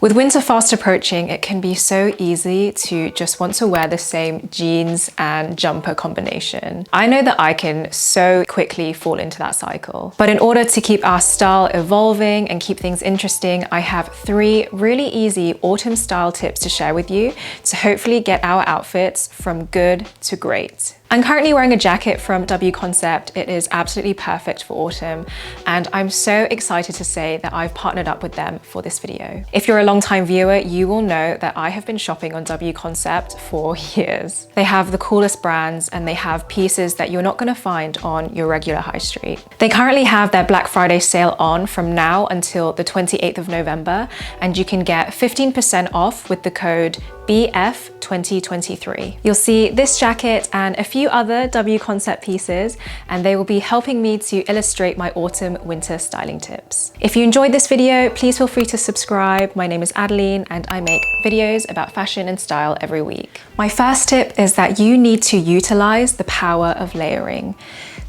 With winter fast approaching, it can be so easy to just want to wear the same jeans and jumper combination. I know that I can so quickly fall into that cycle. But in order to keep our style evolving and keep things interesting, I have 3 really easy autumn style tips to share with you to hopefully get our outfits from good to great. I'm currently wearing a jacket from W Concept. It is absolutely perfect for autumn, and I'm so excited to say that I've partnered up with them for this video. If you're a long-time viewer, you will know that I have been shopping on W Concept for years. They have the coolest brands and they have pieces that you're not gonna find on your regular high street. They currently have their Black Friday sale on from now until the 28th of November, and you can get 15% off with the code BF2023. You'll see this jacket and a few other W Concept pieces, and they will be helping me to illustrate my autumn winter styling tips. If you enjoyed this video, please feel free to subscribe. My name is Adeline and I make videos about fashion and style every week. My first tip is that you need to utilize the power of layering.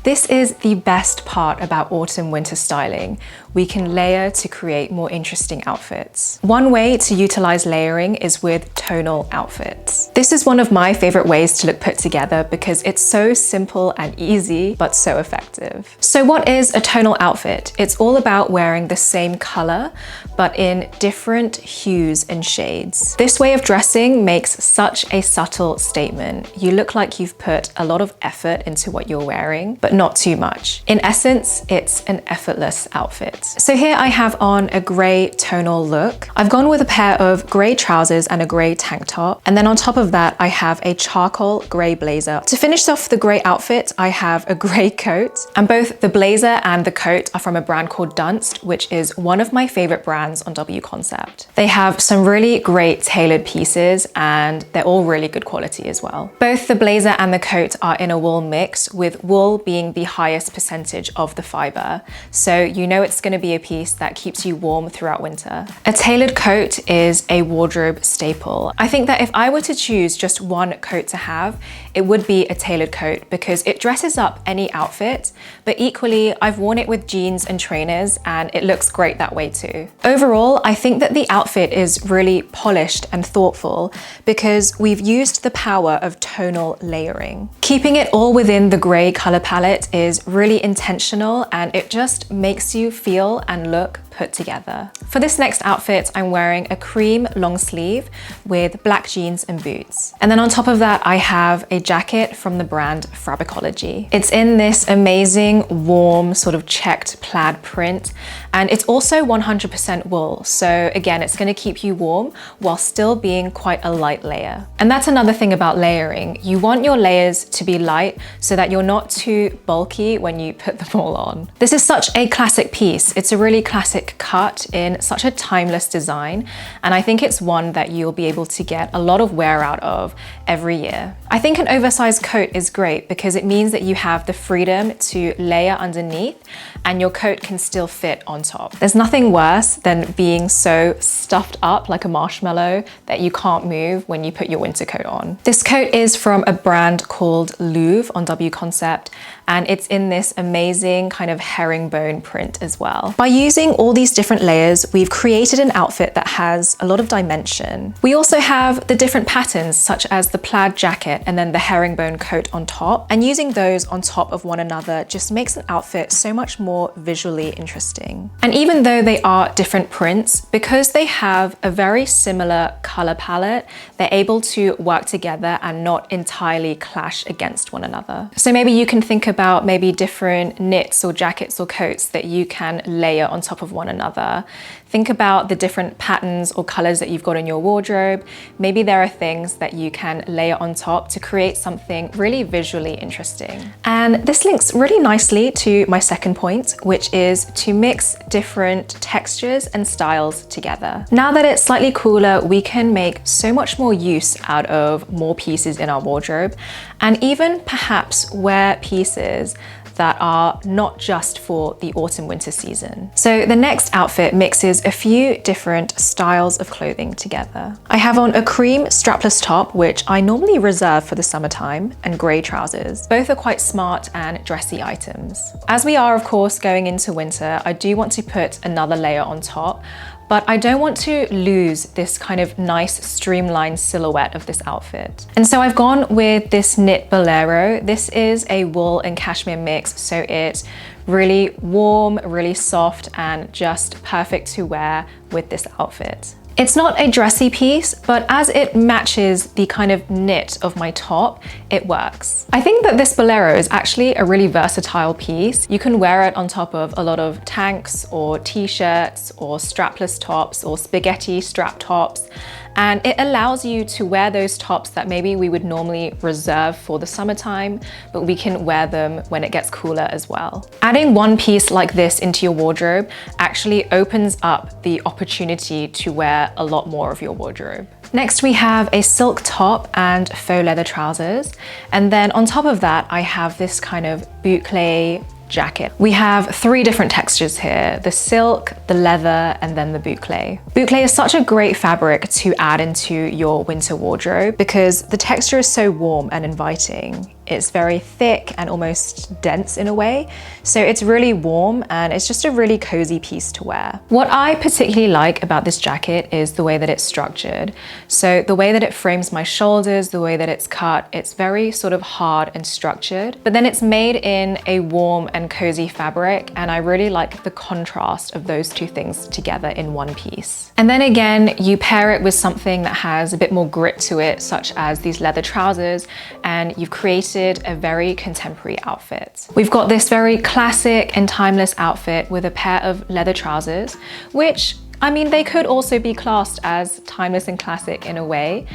This is the best part about autumn winter styling. We can layer to create more interesting outfits. One way to utilize layering is with tonal outfits. This is one of my favorite ways to look put together because it's so simple and easy, but so effective. So what is a tonal outfit? It's all about wearing the same color, but in different hues and shades. This way of dressing makes such a subtle statement. You look like you've put a lot of effort into what you're wearing, but not too much. In essence, it's an effortless outfit. So here I have on a gray tonal look. I've gone with a pair of gray trousers and a gray tank top. And then on top of that, I have a charcoal gray blazer. To finish off the gray outfit, I have a gray coat. And both the blazer and the coat are from a brand called Dunst, which is one of my favorite brands on W Concept. They have some really great tailored pieces and they're all really good quality as well. Both the blazer and the coat are in a wool mix, with wool being the highest percentage of the fiber. So you know it's going to be a piece that keeps you warm throughout winter. A tailored coat is a wardrobe staple. I think that if I were to choose just one coat to have, it would be a tailored coat because it dresses up any outfit, but equally I've worn it with jeans and trainers and it looks great that way too. Overall, I think that the outfit is really polished and thoughtful because we've used the power of tonal layering. Keeping it all within the gray color palette is really intentional and it just makes you feel and look put together. For this next outfit, I'm wearing a cream long sleeve with black jeans and boots. And then on top of that, I have a jacket from the brand Fabricology. It's in this amazing, warm, sort of checked plaid print. And it's also 100% wool. So again, it's gonna keep you warm while still being quite a light layer. And that's another thing about layering. You want your layers to be light so that you're not too bulky when you put them all on. This is such a classic piece. It's a really classic cut in such a timeless design, and I think it's one that you'll be able to get a lot of wear out of every year. I think an oversized coat is great because it means that you have the freedom to layer underneath and your coat can still fit on top. There's nothing worse than being so stuffed up like a marshmallow that you can't move when you put your winter coat on. This coat is from a brand called Louvre on W Concept, and it's in this amazing kind of herringbone print as well. By using all these different layers, we've created an outfit that has a lot of dimension. We also have the different patterns, such as the plaid jacket and then the herringbone coat on top, and using those on top of one another just makes an outfit so much more visually interesting. And even though they are different prints, because they have a very similar color palette, they're able to work together and not entirely clash against one another. So maybe you can think about maybe different knits or jackets or coats that you can layer on top of one another. Think about the different patterns or colors that you've got in your wardrobe. Maybe there are things that you can layer on top to create something really visually interesting. And this links really nicely to my second point, which is to mix different textures and styles together. Now that it's slightly cooler, we can make so much more use out of more pieces in our wardrobe, and even perhaps wear pieces that are not just for the autumn winter season. So the next outfit mixes a few different styles of clothing together. I have on a cream strapless top, which I normally reserve for the summertime, and grey trousers. Both are quite smart and dressy items. As we are, of course, going into winter, I do want to put another layer on top, but I don't want to lose this kind of nice streamlined silhouette of this outfit. And so I've gone with this knit bolero. This is a wool and cashmere mix, so it's really warm, really soft, and just perfect to wear with this outfit. It's not a dressy piece, but as it matches the kind of knit of my top, it works. I think that this bolero is actually a really versatile piece. You can wear it on top of a lot of tanks or t-shirts or strapless tops or spaghetti strap tops. And it allows you to wear those tops that maybe we would normally reserve for the summertime, but we can wear them when it gets cooler as well. Adding one piece like this into your wardrobe actually opens up the opportunity to wear a lot more of your wardrobe. Next, we have a silk top and faux leather trousers. And then on top of that, I have this kind of boucle jacket. We have 3 different textures here: the silk, the leather, and then the boucle. Boucle is such a great fabric to add into your winter wardrobe because the texture is so warm and inviting. It's very thick and almost dense in a way. So it's really warm and it's just a really cozy piece to wear. What I particularly like about this jacket is the way that it's structured. So the way that it frames my shoulders, the way that it's cut, it's very sort of hard and structured, but then it's made in a warm and cozy fabric. And I really like the contrast of those 2 things together in one piece. And then again, you pair it with something that has a bit more grit to it, such as these leather trousers, and you've created a very contemporary outfit. We've got this very classic and timeless outfit with a pair of leather trousers, which, I mean, they could also be classed as timeless and classic in a way,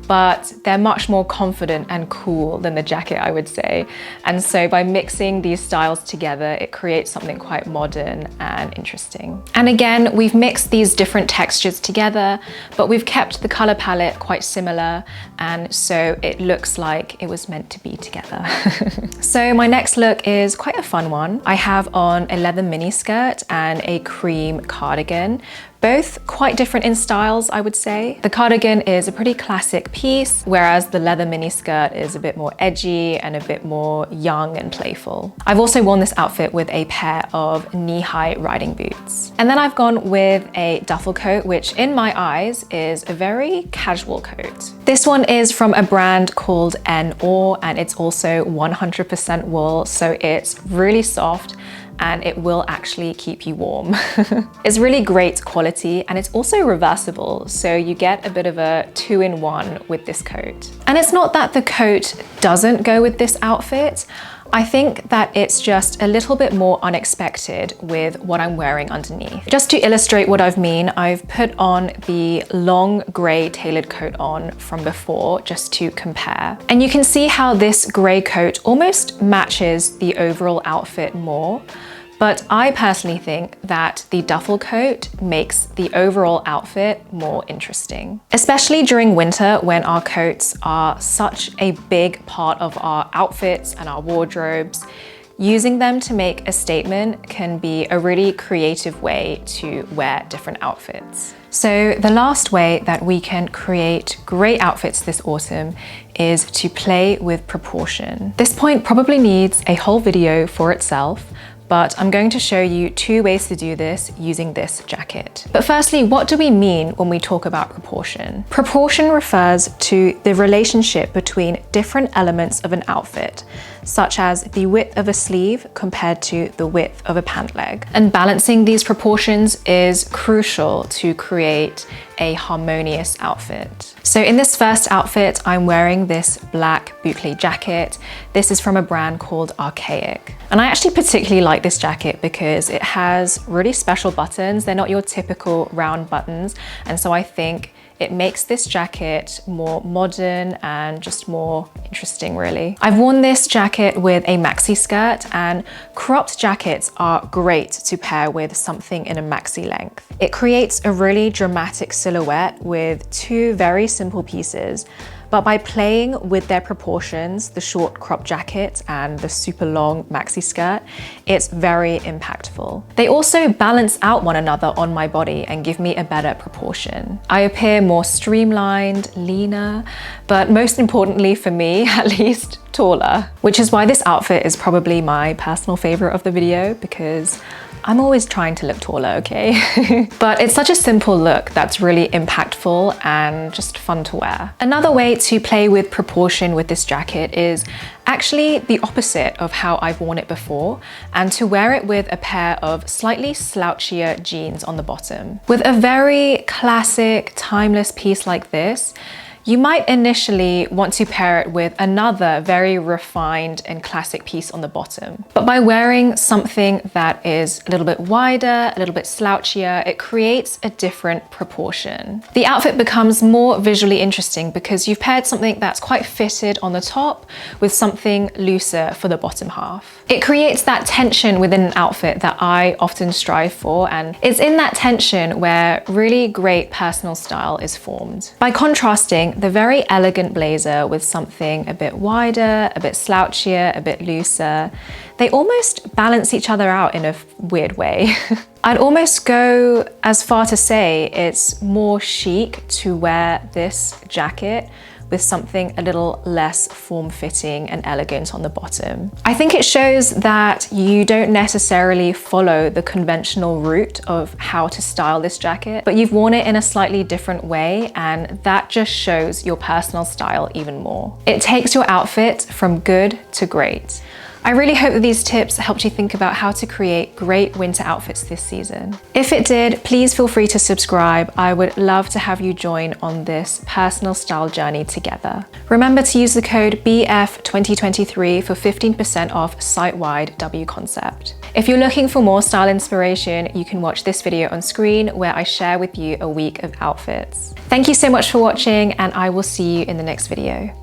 but they're much more confident and cool than the jacket, I would say. And so by mixing these styles together, it creates something quite modern and interesting. And again, we've mixed these different textures together, but we've kept the color palette quite similar. And so it looks like it was meant to be together. So my next look is quite a fun one. I have on a leather mini skirt and a cream cardigan. Both quite different in styles, I would say. The cardigan is a pretty classic piece, whereas the leather mini skirt is a bit more edgy and a bit more young and playful. I've also worn this outfit with a pair of knee-high riding boots. And then I've gone with a duffel coat, which in my eyes is a very casual coat. This one is from a brand called N-Or, and it's also 100% wool, so it's really soft and it will actually keep you warm. It's really great quality and it's also reversible, so you get a bit of a 2-in-1 with this coat. And it's not that the coat doesn't go with this outfit. I think that it's just a little bit more unexpected with what I'm wearing underneath. Just to illustrate what I mean, I've put on the long grey tailored coat on from before just to compare. And you can see how this grey coat almost matches the overall outfit more. But I personally think that the duffel coat makes the overall outfit more interesting, especially during winter when our coats are such a big part of our outfits and our wardrobes. Using them to make a statement can be a really creative way to wear different outfits. So the last way that we can create great outfits this autumn is to play with proportion. This point probably needs a whole video for itself, but I'm going to show you 2 ways to do this using this jacket. But firstly, what do we mean when we talk about proportion? Proportion refers to the relationship between different elements of an outfit, such as the width of a sleeve compared to the width of a pant leg. And balancing these proportions is crucial to create a harmonious outfit. So in this first outfit, I'm wearing this black boucle jacket. This is from a brand called Archaic. And I actually particularly like this jacket because it has really special buttons. They're not your typical round buttons. And so I think it makes this jacket more modern and just more interesting, really. I've worn this jacket with a maxi skirt, and cropped jackets are great to pair with something in a maxi length. It creates a really dramatic silhouette with 2 very simple pieces, but by playing with their proportions, the short crop jacket and the super long maxi skirt, it's very impactful. They also balance out one another on my body and give me a better proportion. I appear more streamlined, leaner, but most importantly for me, at least, taller, which is why this outfit is probably my personal favorite of the video, because I'm always trying to look taller, okay? But it's such a simple look that's really impactful and just fun to wear. Another way to play with proportion with this jacket is actually the opposite of how I've worn it before, and to wear it with a pair of slightly slouchier jeans on the bottom. With a very classic, timeless piece like this, you might initially want to pair it with another very refined and classic piece on the bottom. But by wearing something that is a little bit wider, a little bit slouchier, it creates a different proportion. The outfit becomes more visually interesting because you've paired something that's quite fitted on the top with something looser for the bottom half. It creates that tension within an outfit that I often strive for, and it's in that tension where really great personal style is formed. By contrasting the very elegant blazer with something a bit wider, a bit slouchier, a bit looser, they almost balance each other out in a weird way. I'd almost go as far to say it's more chic to wear this jacket with something a little less form-fitting and elegant on the bottom. I think it shows that you don't necessarily follow the conventional route of how to style this jacket, but you've worn it in a slightly different way, and that just shows your personal style even more. It takes your outfit from good to great. I really hope that these tips helped you think about how to create great winter outfits this season. If it did, please feel free to subscribe. I would love to have you join on this personal style journey together. Remember to use the code BF2023 for 15% off site-wide W Concept. If you're looking for more style inspiration, you can watch this video on screen where I share with you a week of outfits. Thank you so much for watching, and I will see you in the next video.